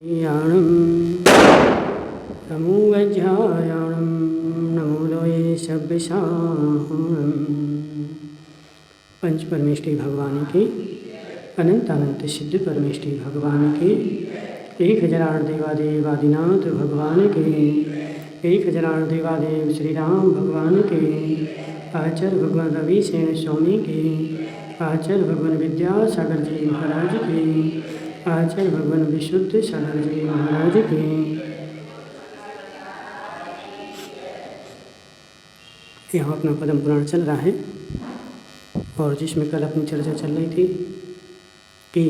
याणं नमो वज्रायाणं नमो लोये सब्बसाहणं। पंच परमेष्ठी भगवान की अनंत अनंत सिद्ध परमेष्ठी भगवान की 1008 देवादेव आदिनाथ भगवान के 1008 देवादेव श्री राम भगवान के आचार्य भगवान रवि सेन स्वामी के आचार्य भगवान विद्यासागर जी महाराज के आचार्य भगवान विशुद्ध सागर जी महाराज के यहाँ अपना पद्म पुराण चल रहा है और जिसमें कल अपनी चर्चा चल रही थी कि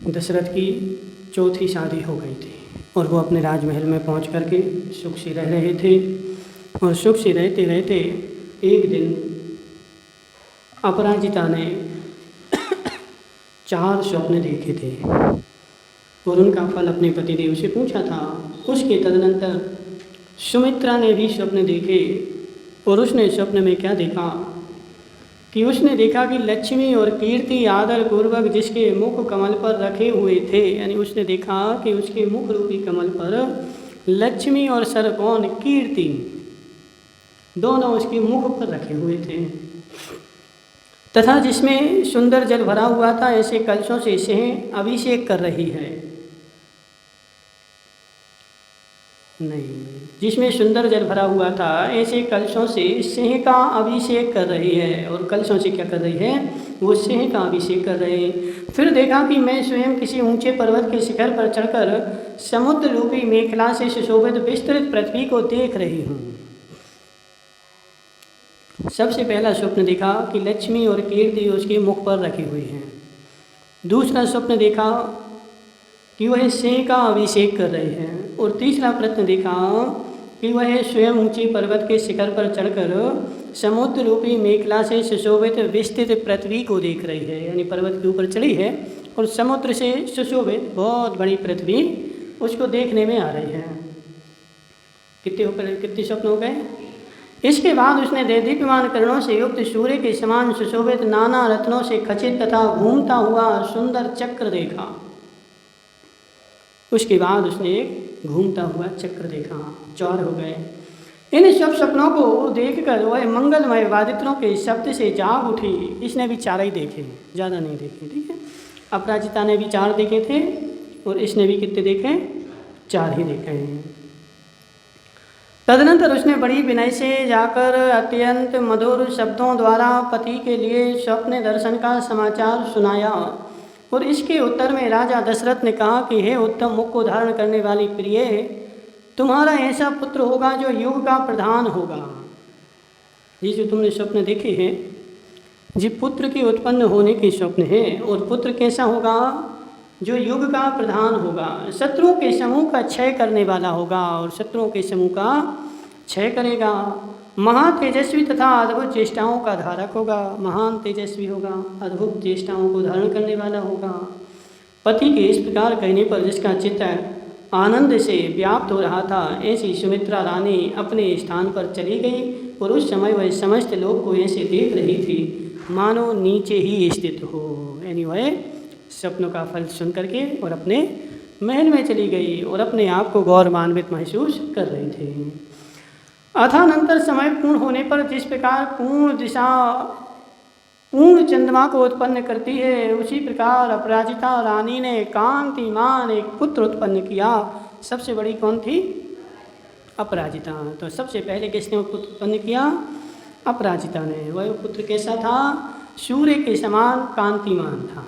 दशरथ की चौथी शादी हो गई थी और वो अपने राजमहल में पहुंच करके सुख से रह रहे थे और सुख से रहते रहते एक दिन अपराजिता ने 4 स्वप्न देखे थे और उनका फल अपने पतिदेव से पूछा था। उसके तदनंतर सुमित्रा ने भी स्वप्न देखे और उसने स्वप्न में क्या देखा कि उसने देखा कि लक्ष्मी और कीर्ति आदर पूर्वक जिसके मुख कमल पर रखे हुए थे, यानी उसने देखा कि उसके मुख रूपी कमल पर लक्ष्मी और सर्वगौण कीर्ति दोनों उसके मुख पर रखे हुए थे तथा जिसमें सुंदर जल भरा हुआ था ऐसे कलशों से सिंह अभिषेक कर रही है। नहीं, जिसमें सुंदर जल भरा हुआ था ऐसे कलशों से सिंह का अभिषेक कर रही है। और कलशों से क्या कर रही है? वो सिंह का अभिषेक कर रहे हैं। फिर देखा कि मैं स्वयं किसी ऊंचे पर्वत के शिखर पर चढ़कर समुद्र रूपी मेखला से सुशोभित विस्तृत पृथ्वी को देख रही हूँ। सबसे पहला स्वप्न देखा कि लक्ष्मी और कीर्ति उसके मुख पर रखी हुई हैं। दूसरा स्वप्न देखा कि वह सिंह का अभिषेक कर रहे हैं। और तीसरा प्रश्न देखा कि वह स्वयं ऊंचे पर्वत के शिखर पर चढ़कर समुद्र रूपी मेखला से सुशोभित विस्तृत पृथ्वी को देख रही है, यानी पर्वत के ऊपर चढ़ी है और समुद्र से सुशोभित बहुत बड़ी पृथ्वी उसको देखने में आ रही है। कितने स्वप्न हो गए? इसके बाद उसने दीप्यमान किरणों से युक्त सूर्य के समान सुशोभित नाना रत्नों से खचित तथा घूमता हुआ सुंदर चक्र देखा। उसके बाद उसने एक घूमता हुआ चक्र देखा। 4 हो गए। इन सब सपनों को देखकर वह मंगलमय वादित्रों के शब्द से जाग उठी। इसने भी 4 ही देखे, ज़्यादा नहीं देखे। ठीक है, अपराजिता ने भी 4 देखे थे और इसने भी कितने देखे? 4 ही देखे हैं। तदनंतर उसने बड़ी विनय से जाकर अत्यंत मधुर शब्दों द्वारा पति के लिए स्वप्न दर्शन का समाचार सुनाया। और इसके उत्तर में राजा दशरथ ने कहा कि हे उत्तम मुख को धारण करने वाली प्रिय, तुम्हारा ऐसा पुत्र होगा जो युग का प्रधान होगा। ये जो तुमने स्वप्न देखे हैं जी पुत्र के उत्पन्न होने के स्वप्न है। और पुत्र कैसा होगा? जो युग का प्रधान होगा, शत्रुओं के समूह का क्षय करने वाला होगा और शत्रुओं के समूह का क्षय करेगा। महान तेजस्वी तथा अद्भुत चेष्टाओं का धारक होगा। महान तेजस्वी होगा, अद्भुत चेष्टाओं को धारण करने वाला होगा। पति के इस प्रकार कहने पर जिसका चित्त आनंद से व्याप्त हो रहा था, ऐसी सुमित्रा रानी अपने स्थान पर चली गई और उस समय वह समस्त लोग को ऐसे देख रही थी मानो नीचे ही स्थित हो। यानी वह सपनों का फल सुन करके और अपने महल में चली गई और अपने आप को गौरवान्वित महसूस कर रही थी। अथानंतर समय पूर्ण होने पर जिस प्रकार पूर्ण दिशा पूर्ण चंद्रमा को उत्पन्न करती है, उसी प्रकार अपराजिता रानी ने कांतिमान एक पुत्र उत्पन्न किया। सबसे बड़ी कौन थी? अपराजिता। तो सबसे पहले किसने पुत्र उत्पन्न किया? अपराजिता ने। वह पुत्र कैसा था? सूर्य के समान कांतिमान था।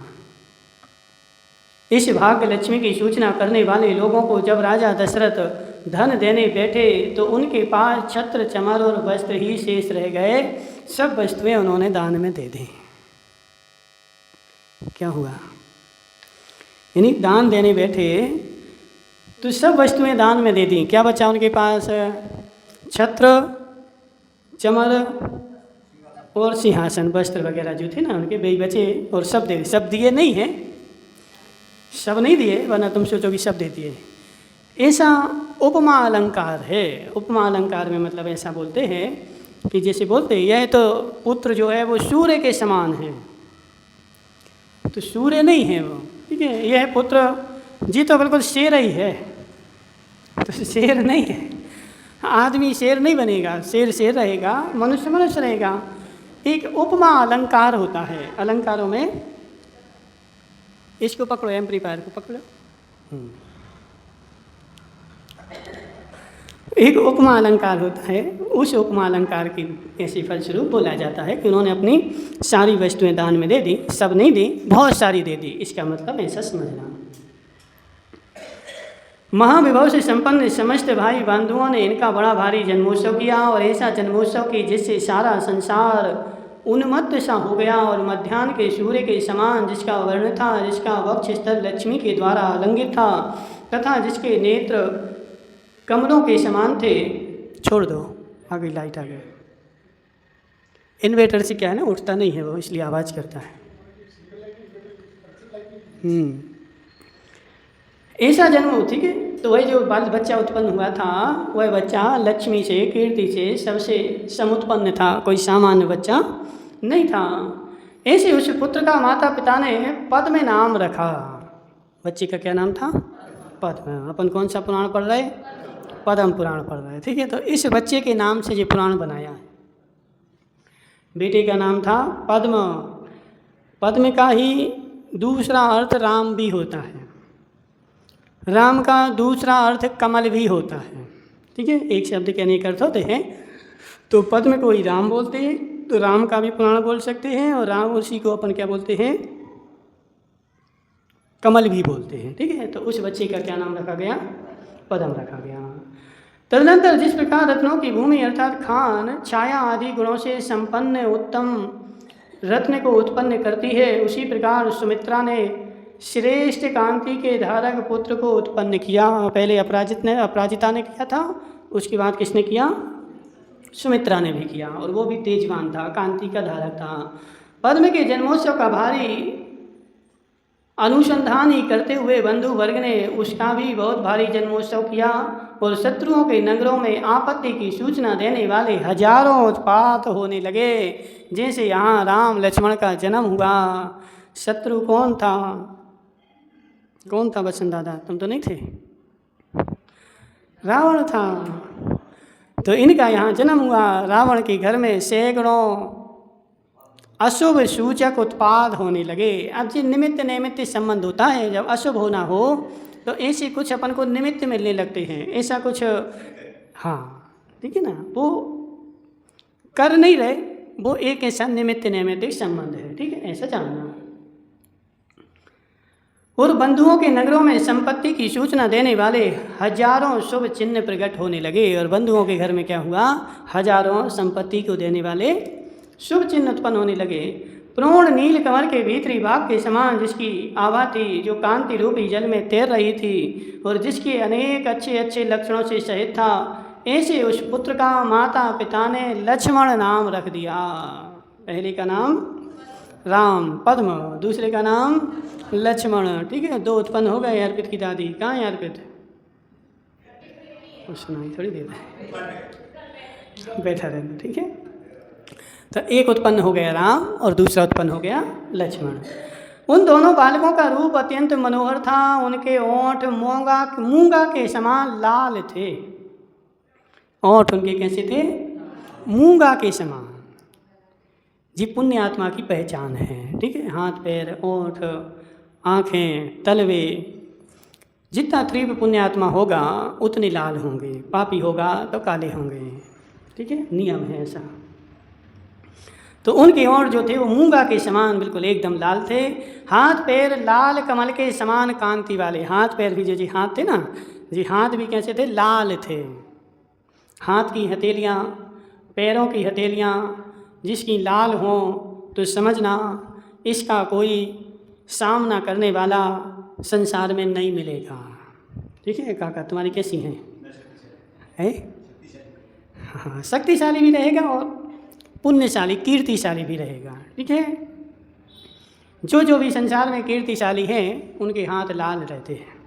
इस भाग्य लक्ष्मी की सूचना करने वाले लोगों को जब राजा दशरथ धन देने बैठे तो उनके पास छत्र चमर और वस्त्र ही शेष रह गए। सब वस्तुएं उन्होंने दान में दे दी। क्या हुआ? यानी दान देने बैठे तो सब वस्तुएं दान में दे दी। क्या बचा उनके पास? छत्र चमर और सिंहासन, वस्त्र वगैरह जो थे ना उनके वे बचे। और सब दे, सब दिए नहीं है, सब नहीं दिए, वरना तुम सोचो कि सब दे दिए। ऐसा उपमा अलंकार है। उपमा अलंकार में मतलब ऐसा बोलते हैं कि जैसे बोलते हैं यह तो पुत्र जो है वो सूर्य के समान है, तो सूर्य नहीं है वो। ठीक है, यह पुत्र जी तो बिल्कुल शेर ही है, तो शेर नहीं है। आदमी शेर नहीं बनेगा, शेर शेर रहेगा, मनुष्य मनुष्य रहेगा। एक उपमा अलंकार होता है, अलंकारों में इसको पकड़ो, एम्पलीफायर को पकड़ो। एक उपमा अलंकार होता है, उस उपमा अलंकार की ऐसी फलस्वरूप बोला जाता है कि उन्होंने अपनी सारी वस्तुएं दान में दे दी, सब नहीं दी, बहुत सारी दे दी। इसका मतलब ऐसा समझना। महाविभव से संपन्न समस्त भाई बंधुओं ने इनका बड़ा भारी जन्मोत्सव किया, और ऐसा जन्मोत्सव की जिससे सारा संसार उन्मत्त सा हो गया, और मध्याह्न के सूर्य के समान जिसका वर्ण था, जिसका वक्ष स्थल लक्ष्मी के द्वारा अलंगित था, तथा जिसके नेत्र कमलों के समान थे। छोड़ दो, आगे लाइट आ गई। इन्वर्टर से क्या है ना, उठता नहीं है वो, इसलिए आवाज़ करता है। ऐसा जन्म, ठीक है। तो वही जो बाल बच्चा उत्पन्न हुआ था, वह बच्चा लक्ष्मी से, कीर्ति से, सबसे समुत्पन्न था, कोई सामान्य बच्चा नहीं था। ऐसे उस पुत्र का माता पिता ने पद्म नाम रखा। बच्चे का क्या नाम था? पद्म। अपन कौन सा पुराण पढ़ रहे? पद्म पुराण पढ़ रहे, ठीक है। तो इस बच्चे के नाम से ये पुराण बनाया है। बेटे का नाम था पद्म। पद्म का ही दूसरा अर्थ राम भी होता है, राम का दूसरा अर्थ कमल भी होता है, ठीक है। एक शब्द के अनेक अर्थ होते हैं, तो पद्म को ही राम बोलते हैं, तो राम का भी पुराण बोल सकते हैं, और राम उसी को अपन क्या बोलते हैं? कमल भी बोलते हैं, ठीक है। तो उस बच्चे का क्या नाम रखा गया? पद्म रखा गया। तदनंतर जिस प्रकार रत्नों की भूमि अर्थात खान छाया आदि गुणों से संपन्न उत्तम रत्न को उत्पन्न करती है, उसी प्रकार सुमित्रा ने श्रेष्ठ कांति के धारक पुत्र को उत्पन्न किया। पहले अपराजिता ने किया था, उसके बाद किसने किया? सुमित्रा ने भी किया, और वो भी तेजवान था, कांति का धारक था। पद्म के जन्मोत्सव का भारी अनुसंधान ही करते हुए बंधु वर्ग ने उसका भी बहुत भारी जन्मोत्सव किया, और शत्रुओं के नगरों में आपत्ति की सूचना देने वाले हजारों उत्पात होने लगे। जैसे यहाँ राम लक्ष्मण का जन्म हुआ। शत्रु कौन था? कौन था बच्चन दादा? तुम तो नहीं थे? रावण था। तो इनका यहाँ जन्म हुआ। रावण के घर में सैकड़ों अशुभ सूचक उत्पाद होने लगे। अब जी निमित्त नैमित्त संबंध होता है, जब अशुभ होना हो तो ऐसे कुछ अपन को निमित्त मिलने लगते हैं, ऐसा कुछ, हाँ ठीक है ना, वो कर नहीं रहे, वो एक ऐसा निमित्त नैमित्तिक संबंध है, ठीक है, ऐसा जानना। और बंधुओं के नगरों में संपत्ति की सूचना देने वाले हजारों शुभ चिन्ह प्रकट होने लगे, और बंधुओं के घर में क्या हुआ? हजारों संपत्ति को देने वाले शुभ चिन्ह उत्पन्न होने लगे। पूर्ण नील कमल के भीतरी भाग के समान जिसकी आभा थी, जो कांति रूपी जल में तैर रही थी, और जिसके अनेक अच्छे अच्छे लक्षणों से सहित था, ऐसे उस पुत्र का माता पिता ने लक्ष्मण नाम रख दिया। पहले का नाम राम पद्म, दूसरे का नाम लक्ष्मण, ठीक है। दो उत्पन्न हो गए। अर्पित की दादी कहाँ है? अर्पित सुनाई थोड़ी देर बैठा रहना, ठीक है। तो एक उत्पन्न हो गया राम, और दूसरा उत्पन्न हो गया लक्ष्मण। उन दोनों बालकों का रूप अत्यंत मनोहर था। उनके ओंठ मूंगा के समान लाल थे। ओंठ उनके कैसे थे? मूंगा के समान। जी पुण्य आत्मा की पहचान है, ठीक है। हाथ पैर, ओंठ, आँखें, तलवे, जितना तीव्र पुण्य आत्मा होगा उतने लाल होंगे, पापी होगा तो काले होंगे, ठीक है, नियम है ऐसा। तो उनके ओंठ जो थे वो मूंगा के समान बिल्कुल एकदम लाल थे। हाथ पैर लाल कमल के समान कांति वाले। हाथ पैर भी जो जी हाथ थे ना, जी हाथ भी कैसे थे? लाल थे। हाथ की हथेलियाँ, पैरों की हथेलियाँ जिसकी लाल हों तो समझना इसका कोई सामना करने वाला संसार में नहीं मिलेगा, ठीक है। काका तुम्हारी कैसी हैं? है? हाँ, शक्तिशाली भी रहेगा और पुण्यशाली कीर्तिशाली भी रहेगा, ठीक है। जो भी संसार में कीर्तिशाली हैं उनके हाथ लाल रहते हैं।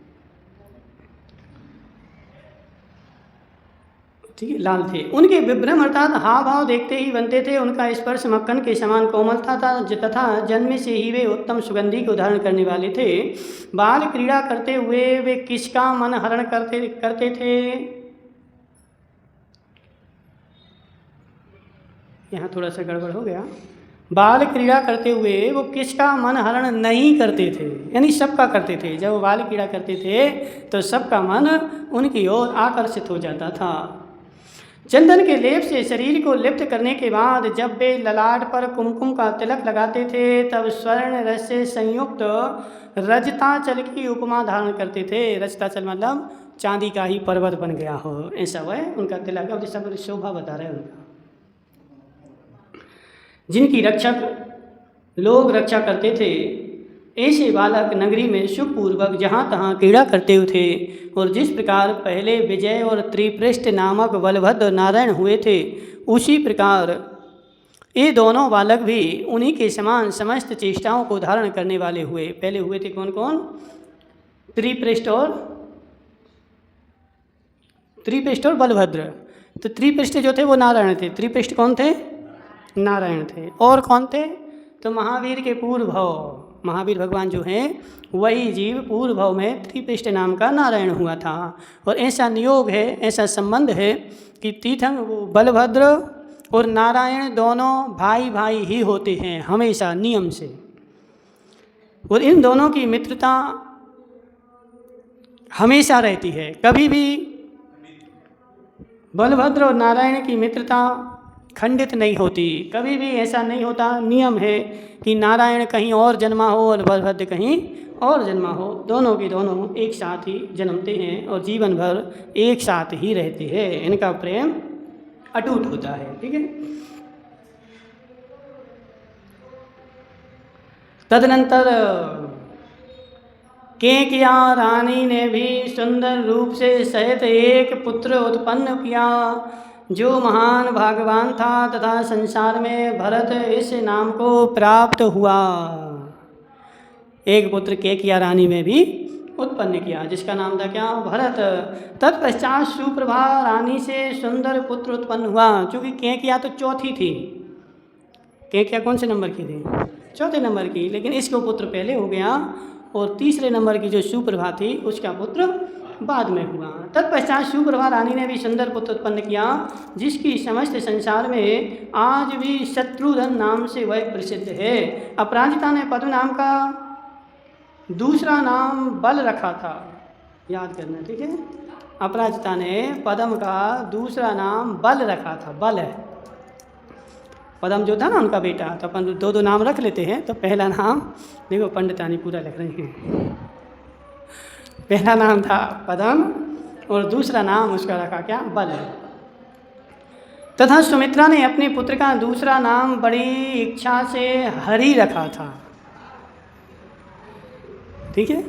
ठीक है, लाल थे। उनके विभ्रम अर्थात हाव भाव देखते ही बनते थे। उनका स्पर्श मक्खन के समान कोमलता था तथा जन्म से ही वे उत्तम सुगंधि को धारण करने वाले थे। बाल क्रीड़ा करते हुए वे किसका मन हरण करते थे? यहाँ थोड़ा सा गड़बड़ हो गया। बाल क्रीड़ा करते हुए वो किसका मन हरण नहीं करते थे, यानी सबका करते थे। जब वो बाल क्रीड़ा करते थे तो सबका मन उनकी ओर आकर्षित हो जाता था। चंदन के लेप से शरीर को लिप्त करने के बाद जब वे ललाट पर कुमकुम का तिलक लगाते थे तब स्वर्ण रस से संयुक्त रजताचल की उपमा धारण करते थे। रजताचल मतलब चांदी का ही पर्वत बन गया हो, ऐसा वह उनका तिलक है। सब शोभा बता रहे हैं उनका, जिनकी रक्षक लोग रक्षा करते थे। ऐसे बालक नगरी में सुखपूर्वक जहाँ तहाँ क्रीड़ा करते थे। और जिस प्रकार पहले विजय और त्रिपृष्ठ नामक बलभद्र नारायण हुए थे, उसी प्रकार ये दोनों बालक भी उन्हीं के समान समस्त चेष्टाओं को धारण करने वाले हुए। पहले हुए थे कौन कौन? त्रिपृष्ठ और बलभद्र। तो त्रिपृष्ठ जो थे वो नारायण थे। त्रिपृष्ठ कौन थे? नारायण थे। और कौन थे? तो महावीर के पूर्व भव, महावीर भगवान जो हैं वही जीव पूर्व भव में त्रिपृष्ठ नाम का नारायण हुआ था। और ऐसा नियोग है, ऐसा संबंध है कि तीर्थंग वो बलभद्र और नारायण दोनों भाई भाई ही होते हैं हमेशा नियम से। और इन दोनों की मित्रता हमेशा रहती है, कभी भी बलभद्र और नारायण की मित्रता खंडित नहीं होती। कभी भी ऐसा नहीं होता। नियम है कि नारायण कहीं और जन्मा हो और बलभद्र कहीं और जन्मा हो, दोनों के दोनों एक साथ ही जन्मते हैं और जीवन भर एक साथ ही रहते हैं। इनका प्रेम अटूट होता है। ठीक है। तदनंतर केकया रानी ने भी सुंदर रूप से सहित एक पुत्र उत्पन्न किया जो महान भाग्यवान था तथा संसार में भरत इस नाम को प्राप्त हुआ। एक पुत्र केकया रानी में भी उत्पन्न किया जिसका नाम था क्या? भरत। तत्पश्चात सुप्रभा रानी से सुंदर पुत्र उत्पन्न हुआ। चूँकि केकया तो चौथी थी। केकया कौन से नंबर की थी? चौथे नंबर की। लेकिन इसको पुत्र पहले हो गया और तीसरे नंबर की जो सुप्रभा थी उसका पुत्र बाद में हुआ। तत्पश्चात सुप्रभा रानी ने भी सुंदर पुत्र उत्पन्न किया जिसकी समस्त संसार में आज भी शत्रुघ्न नाम से वह प्रसिद्ध है। अपराजिता ने पद्म नाम का दूसरा नाम बल रखा था, याद करना। ठीक है। अपराजिता ने पद्म का दूसरा नाम बल रखा था। बल है पद्म जो था ना उनका बेटा, तो अपन दो नाम रख लेते हैं। तो पहला नाम देखो पंडितानी पूरा लिख रहे हैं। पहला नाम था पद्म और दूसरा नाम उसका रखा क्या? बल। तथा सुमित्रा ने अपने पुत्र का दूसरा नाम बड़ी इच्छा से हरि रखा था। ठीक है।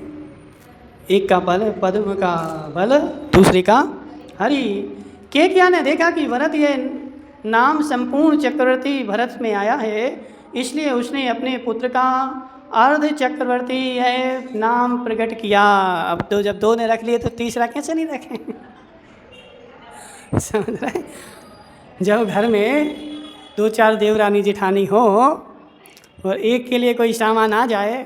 एक का बल, पद्म का बल, दूसरे का हरि। केकया ने देखा कि भरत ये नाम संपूर्ण चक्रवर्ती भरत में आया है, इसलिए उसने अपने पुत्र का अर्ध चक्रवर्ती यह नाम प्रकट किया। अब तो जब दो ने रख लिए तो तीसरा कैसे नहीं रखें? समझ रहे? जब घर में दो चार देवरानी जेठानी हो और एक के लिए कोई सामान आ जाए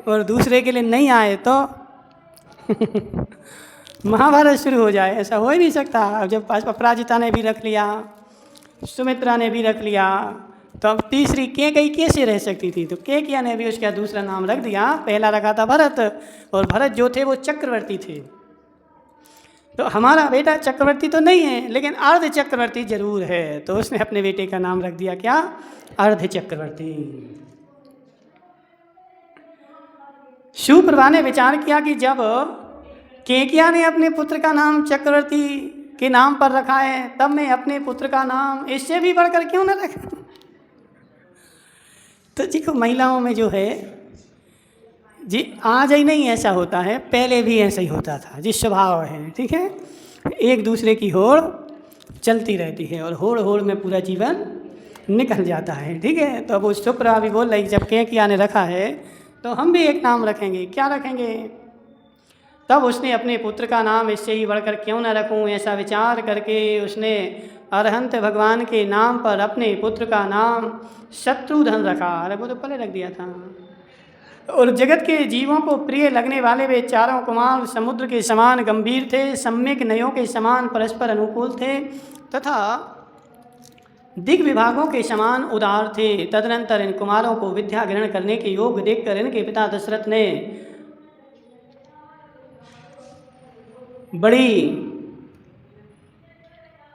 और दूसरे के लिए नहीं आए तो महाभारत शुरू हो जाए। ऐसा हो ही नहीं सकता। अब जब अपराजिता ने भी रख लिया, सुमित्रा ने भी रख लिया, तो अब तीसरी केकई कैसे रह सकती थी? तो केकया ने भी उसका दूसरा नाम रख दिया। पहला रखा था भरत और भरत जो थे वो चक्रवर्ती थे। तो हमारा बेटा चक्रवर्ती तो नहीं है लेकिन अर्ध चक्रवर्ती जरूर है, तो उसने अपने बेटे का नाम रख दिया क्या? अर्ध चक्रवर्ती। सुप्रभा ने विचार किया कि जब केकया ने अपने पुत्र का नाम चक्रवर्ती के नाम पर रखा है तब मैं अपने पुत्र का नाम इससे भी बढ़कर क्यों न रखूं? तो जी को महिलाओं में जो है जी आज ही नहीं ऐसा होता है, पहले भी ऐसा ही होता था जी, स्वभाव है। ठीक है। एक दूसरे की होड़ चलती रहती है और होड़ होड़ में पूरा जीवन निकल जाता है। ठीक है। तो अब वो सुप्रभा भी बोल रही जब केकया ने रखा है तो हम भी एक नाम रखेंगे। क्या रखेंगे? तब उसने अपने पुत्र का नाम इससे ही बढ़कर क्यों न रखूं, ऐसा विचार करके उसने अरहंत भगवान के नाम पर अपने पुत्र का नाम शत्रुधन रखा। अरे वो तो पहले रख दिया था। और जगत के जीवों को प्रिय लगने वाले वे चारों कुमार समुद्र के समान गंभीर थे, सम्यक नयों के समान परस्पर अनुकूल थे तथा दिग विभागों के समान उदार थे। तदनंतर इन कुमारों को विद्या ग्रहण करने के योग्य देखकर इनके पिता दशरथ ने बड़ी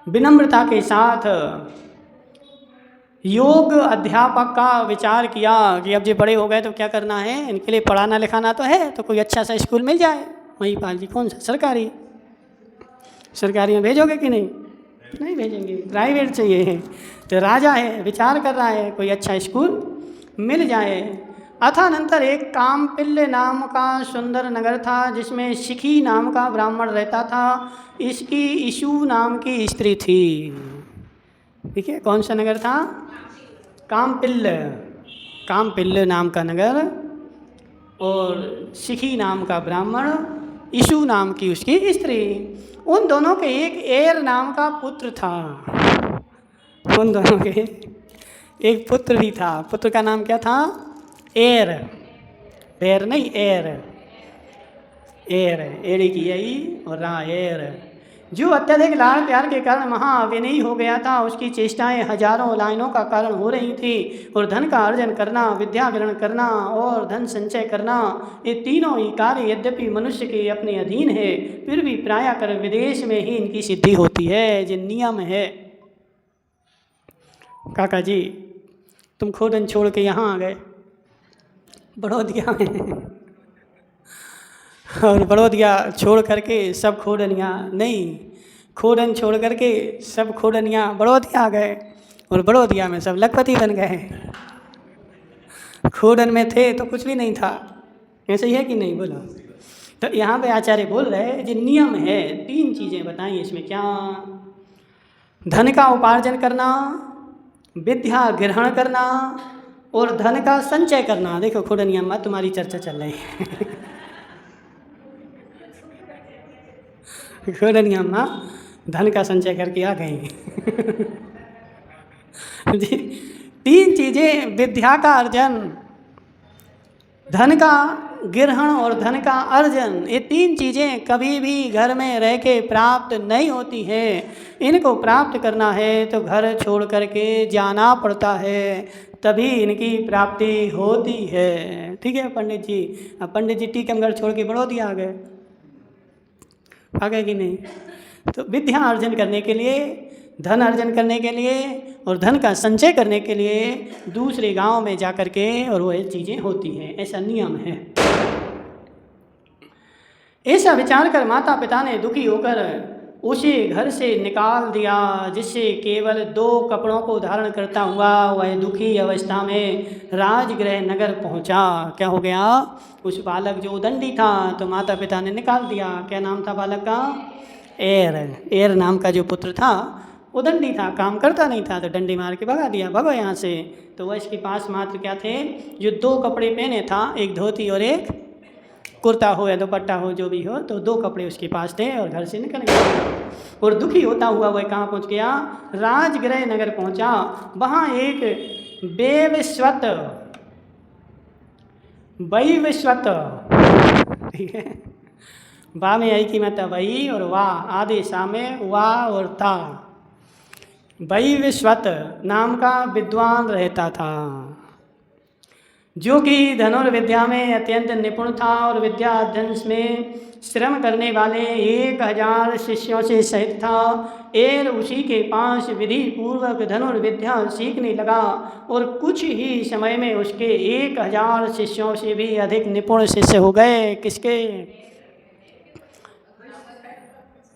विनम्रता के साथ योग अध्यापक का विचार किया कि अब ये बड़े हो गए तो क्या करना है, इनके लिए पढ़ाना लिखाना तो है, तो कोई अच्छा सा स्कूल मिल जाए। महिपाल जी कौन सा, सरकारी में भेजोगे कि नहीं? नहीं भेजेंगे, प्राइवेट चाहिए। तो राजा है, विचार कर रहा है कोई अच्छा स्कूल मिल जाए। अथानंतर एक कामपिल्य नाम का सुंदर नगर था जिसमें शिखी नाम का ब्राह्मण रहता था। इसकी इशु नाम की स्त्री थी। ठीक है, कौन सा नगर था? कामपिल्य नाम का नगर, और शिखी नाम का ब्राह्मण, इशु नाम की उसकी स्त्री। उन दोनों के एक एर नाम का पुत्र था। उन दोनों के एक पुत्र भी था। पुत्र का नाम क्या था? एर। एर नहीं, एर। एर, एड़ी की आई और रा, एर। जो अत्यधिक लाड़ प्यार के कारण महाविनयी हो गया था। उसकी चेष्टाएं हजारों लाइनों का कारण हो रही थी। और धन का अर्जन करना, विद्या ग्रहण करना और धन संचय करना, ये तीनों ही कार्य यद्यपि मनुष्य के अपने अधीन है, फिर भी प्रायः कर विदेश में ही इनकी सिद्धि होती है, जो नियम है। काका जी, तुम खोडन छोड़ के यहाँ आ गए बड़ौदिया में, और बड़ौदिया छोड़ करके सब खोडनिया नहीं, खोडन छोड़ करके सब खोडनिया बड़ौदिया आ गए, और बड़ौदिया में सब लखपति बन गए। खोडन में थे तो कुछ भी नहीं था। ऐसे ही है कि नहीं? बोलो। तो यहाँ पे आचार्य बोल रहे हैं जो नियम है, 3 चीज़ें बताई इसमें। क्या? धन का उपार्जन करना, विद्या ग्रहण करना और धन का संचय करना। देखो खोडनिया में तुम्हारी चर्चा चल रही है। खोडनिया माँ धन का संचय करके आ गई। 3 चीज़ें, विद्या का अर्जन, धन का ग्रहण और धन का अर्जन, ये 3 चीज़ें कभी भी घर में रह के प्राप्त नहीं होती है। इनको प्राप्त करना है तो घर छोड़ करके जाना पड़ता है, तभी इनकी प्राप्ति होती है। ठीक है पंडित जी? अब पंडित जी टीकमगढ़ छोड़ के बड़ौदिया आ गए कि नहीं? तो विद्या अर्जन करने के लिए, धन अर्जन करने के लिए और धन का संचय करने के लिए दूसरे गांव में जा कर के और वो चीज़ें होती हैं, ऐसा नियम है। ऐसा विचार कर माता पिता ने दुखी होकर उसे घर से निकाल दिया, जिससे केवल 2 कपड़ों को धारण करता हुआ वह दुखी अवस्था में राजगृह नगर पहुंचा। क्या हो गया? उस बालक जो दंडी था तो माता पिता ने निकाल दिया। क्या नाम था बालक का? एर। एर नाम का जो पुत्र था वो दंडी था, काम करता नहीं था, तो डंडी मार के भगा दिया, भगो यहाँ से। तो वह इसके पास मात्र क्या थे? जो 2 कपड़े पहने था, एक धोती और एक कुर्ता हो या दुपट्टा हो, जो भी हो, तो 2 कपड़े उसके पास थे और घर से निकल गया। और दुखी होता हुआ वह कहाँ पहुँच गया? राजगृह नगर पहुँचा। वहाँ एक वैवस्वत, ठीक है, बा में आई की मतलब वही और वाह आधे सा में वाह और ता, वैवस्वत नाम का विद्वान रहता था, जो कि धनुर्विद्या में अत्यंत निपुण था और विद्या अध्ययन में श्रम करने वाले 1000 शिष्यों से सहित था। एर उसी के पास विधि पूर्वक धनुर्विद्या सीखने लगा और कुछ ही समय में उसके 1000 शिष्यों से भी अधिक निपुण शिष्य हो गए। किसके?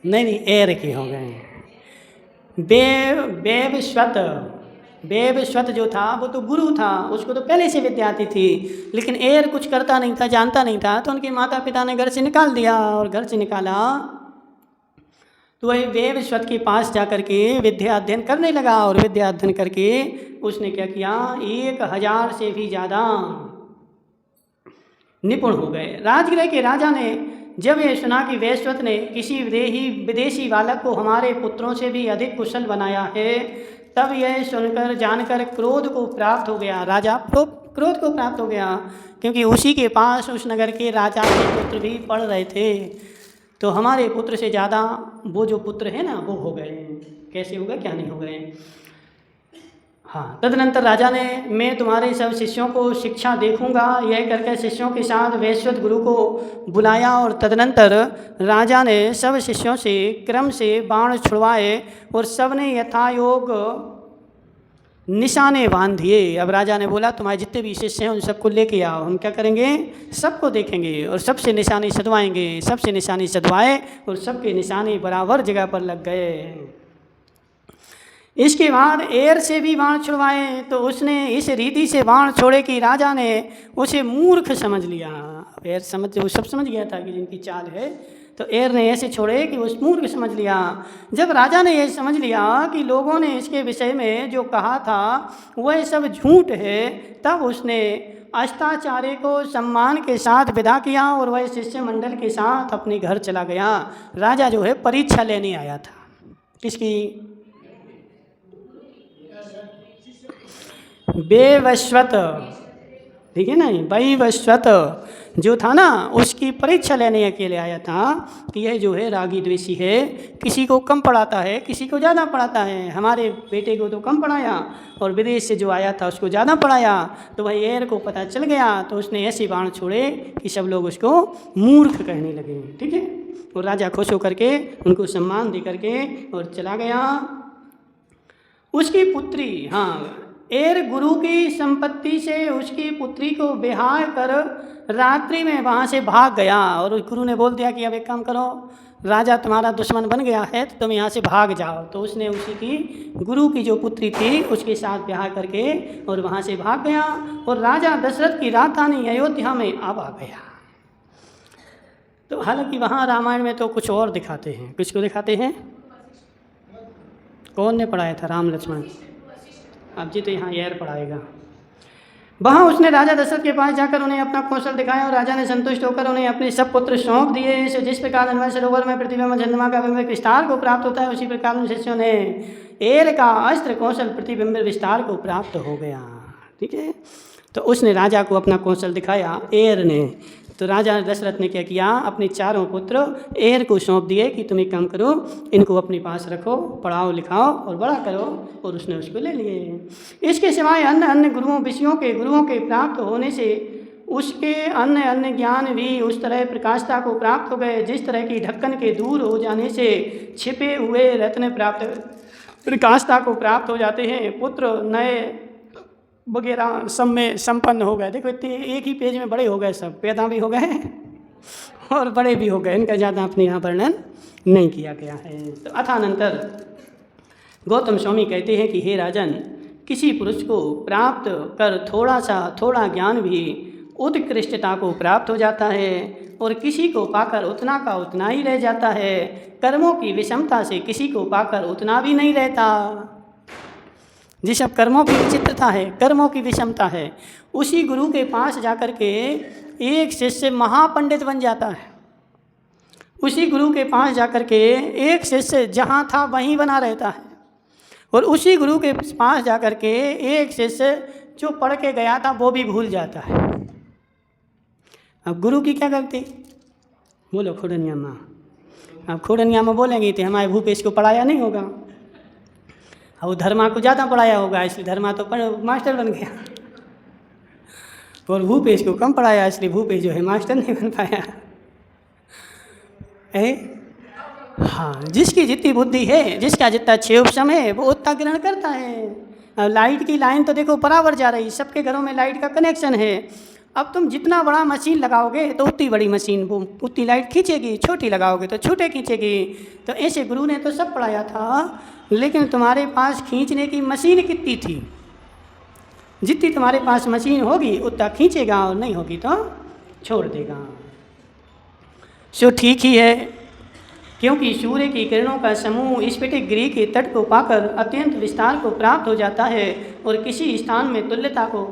नहीं, एर के हो गए। वैवस्वत जो था वो तो गुरु था, उसको तो पहले से विद्या आती थी, लेकिन एर कुछ करता नहीं था, जानता नहीं था, तो उनके माता पिता ने घर से निकाल दिया। और घर से निकाला तो वही वैवस्वत के पास जाकर के विद्या अध्ययन करने लगा। और विद्या अध्ययन करके उसने क्या किया? 1000 से भी ज़्यादा निपुण हो गए। राजगृह के राजा ने जब ये सुना कि वैश्वत ने किसी विदेशी बालक को हमारे पुत्रों से भी अधिक कुशल बनाया है, तब यह सुनकर जानकर क्रोध को प्राप्त हो गया। राजा क्रोध को प्राप्त हो गया, क्योंकि उसी के पास उस नगर के राजा के पुत्र भी पढ़ रहे थे। तो हमारे पुत्र से ज़्यादा वो जो पुत्र है ना वो हो गए। कैसे हो गए, क्या नहीं हो गए। हाँ, तदनंतर राजा ने, मैं तुम्हारे सब शिष्यों को शिक्षा देखूंगा, यह करके शिष्यों के साथ वैश्वत गुरु को बुलाया। और तदनंतर राजा ने सब शिष्यों से क्रम से बाण छुड़वाए और सब ने यथायोग निशाने बांध दिए। अब राजा ने बोला, तुम्हारे जितने भी शिष्य हैं उन सबको लेके आओ, हम क्या करेंगे, सबको देखेंगे और सबसे निशाने सधवाएंगे। सबसे निशाने सधवाए और सबके निशाने बराबर जगह पर लग गए। इसके बाद एर से भी बाण छुड़वाए, तो उसने इस रीति से बाण छोड़े कि राजा ने उसे मूर्ख समझ लिया। एर वो सब समझ गया था कि जिनकी चाल है, तो एर ने ऐसे छोड़े कि उस मूर्ख समझ लिया। जब राजा ने यह समझ लिया कि लोगों ने इसके विषय में जो कहा था वह सब झूठ है, तब उसने अस्ताचार्य को सम्मान के साथ विदा किया और वह शिष्य मंडल के साथ अपने घर चला गया। राजा जो है परीक्षा लेने आया था, किसकी, वैवस्वत, ठीक है ना, वैवस्वत जो था ना, उसकी परीक्षा लेने अकेले आया था कि यह जो है रागी द्वेषी है, किसी को कम पढ़ाता है, किसी को ज़्यादा पढ़ाता है। हमारे बेटे को तो कम पढ़ाया और विदेश से जो आया था उसको ज़्यादा पढ़ाया। तो वह एर को पता चल गया, तो उसने ऐसे बाण छोड़े कि सब लोग उसको मूर्ख कहने लगे। ठीक है, और राजा खुश होकर के उनको सम्मान दे करके और चला गया। उसकी पुत्री, हाँ, एर गुरु की संपत्ति से उसकी पुत्री को ब्याह कर रात्रि में वहाँ से भाग गया। और गुरु ने बोल दिया कि अब एक काम करो, राजा तुम्हारा दुश्मन बन गया है तो तुम यहाँ से भाग जाओ। तो उसने उसी की गुरु की जो पुत्री थी उसके साथ ब्याह करके और वहाँ से भाग गया। और राजा दशरथ की राजधानी अयोध्या में अब आ गया। तो हालांकि वहाँ रामायण में तो कुछ और दिखाते हैं। किसको दिखाते हैं, कौन ने पढ़ाया था, राम लक्ष्मण, अब जी तो यहाँ एर पढ़ाएगा। वहाँ उसने राजा दशरथ के पास जाकर उन्हें अपना कौशल दिखाया और राजा ने संतुष्ट होकर उन्हें अपने सब पुत्र सौंप दिए। जिस प्रकार अनवय सरोवर में प्रतिबिंब चंद्रमा का बिंब विस्तार को प्राप्त होता है, उसी प्रकार उन शिष्यों ने एर का अस्त्र कौशल प्रतिबिंब विस्तार को प्राप्त हो गया। ठीक है, तो उसने राजा को अपना कौशल दिखाया, एर ने। तो राजा दशरथ ने क्या किया, अपने चारों पुत्र एर को सौंप दिए कि तुम एक काम करो, इनको अपने पास रखो, पढ़ाओ लिखाओ और बड़ा करो। और उसने उसको ले लिए। इसके सिवाय अन्य अन्य गुरुओं के प्राप्त होने से उसके अन्य अन्य ज्ञान भी उस तरह प्रकाशता को प्राप्त हो गए, जिस तरह की ढक्कन के दूर हो जाने से छिपे हुए रत्न प्राप्त प्रकाशता को प्राप्त हो जाते हैं। पुत्र नए वगैरह सब में संपन्न हो गए। देखो इतने एक ही पेज में बड़े हो गए, सब पैदा भी हो गए और बड़े भी हो गए। इनका ज़्यादा अपने यहाँ वर्णन नहीं किया गया है। तो अथानंतर गौतम स्वामी कहते हैं कि हे राजन, किसी पुरुष को प्राप्त कर थोड़ा ज्ञान भी उत्कृष्टता को प्राप्त हो जाता है और किसी को पाकर उतना का उतना ही रह जाता है। कर्मों की विषमता से किसी को पाकर उतना भी नहीं रहता। जिस सब कर्मों की विचित्रता है, कर्मों की विषमता है, उसी गुरु के पास जाकर के एक शिष्य महापंडित बन जाता है। उसी गुरु के पास जाकर के एक शिष्य जहाँ था वहीं बना रहता है। और उसी गुरु के पास जाकर के एक शिष्य जो पढ़ के गया था वो भी भूल जाता है। अब गुरु की क्या गलती, बोलो खोडनिया माँ। अब खोडनिया माँ बोलेंगे तो हमारे भूपेश को पढ़ाया नहीं होगा, और धर्मा को ज़्यादा पढ़ाया होगा, इसलिए धर्मा तो मास्टर बन गया। और भूपेश को कम पढ़ाया, इसलिए भूपेश जो है मास्टर नहीं बन पाया। हाँ, जिसकी जितनी बुद्धि है, जिसका जितना क्षेपसम है वो उतना ग्रहण करता है। अब लाइट की लाइन तो देखो बराबर जा रही, सबके घरों में लाइट का कनेक्शन है। अब तुम जितना बड़ा मशीन लगाओगे तो उतनी बड़ी मशीन वो उतनी लाइट खींचेगी, छोटी लगाओगे तो छोटे खींचेगी। तो ऐसे गुरु ने तो सब पढ़ाया था, लेकिन तुम्हारे पास खींचने की मशीन कितनी थी। जितनी तुम्हारे पास मशीन होगी उतना खींचेगा और नहीं होगी तो छोड़ देगा। सो ठीक ही है, क्योंकि सूर्य की किरणों का समूह स्फटिक गृह के तट को पाकर अत्यंत विस्तार को प्राप्त हो जाता है और किसी स्थान में तुल्यता को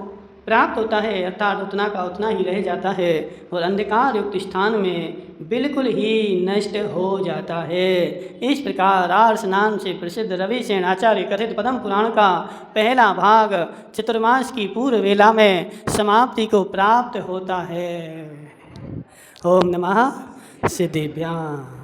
प्राप्त होता है, अर्थात उतना का उतना ही रह जाता है और अंधकार युक्त स्थान में बिल्कुल ही नष्ट हो जाता है। इस प्रकार आर्ष नाम से प्रसिद्ध रविसेन आचार्य कथित पद्म पुराण का पहला भाग चतुर्मास की पूर्व वेला में समाप्ति को प्राप्त होता है। ओम नमः सिद्धिभ्याम्।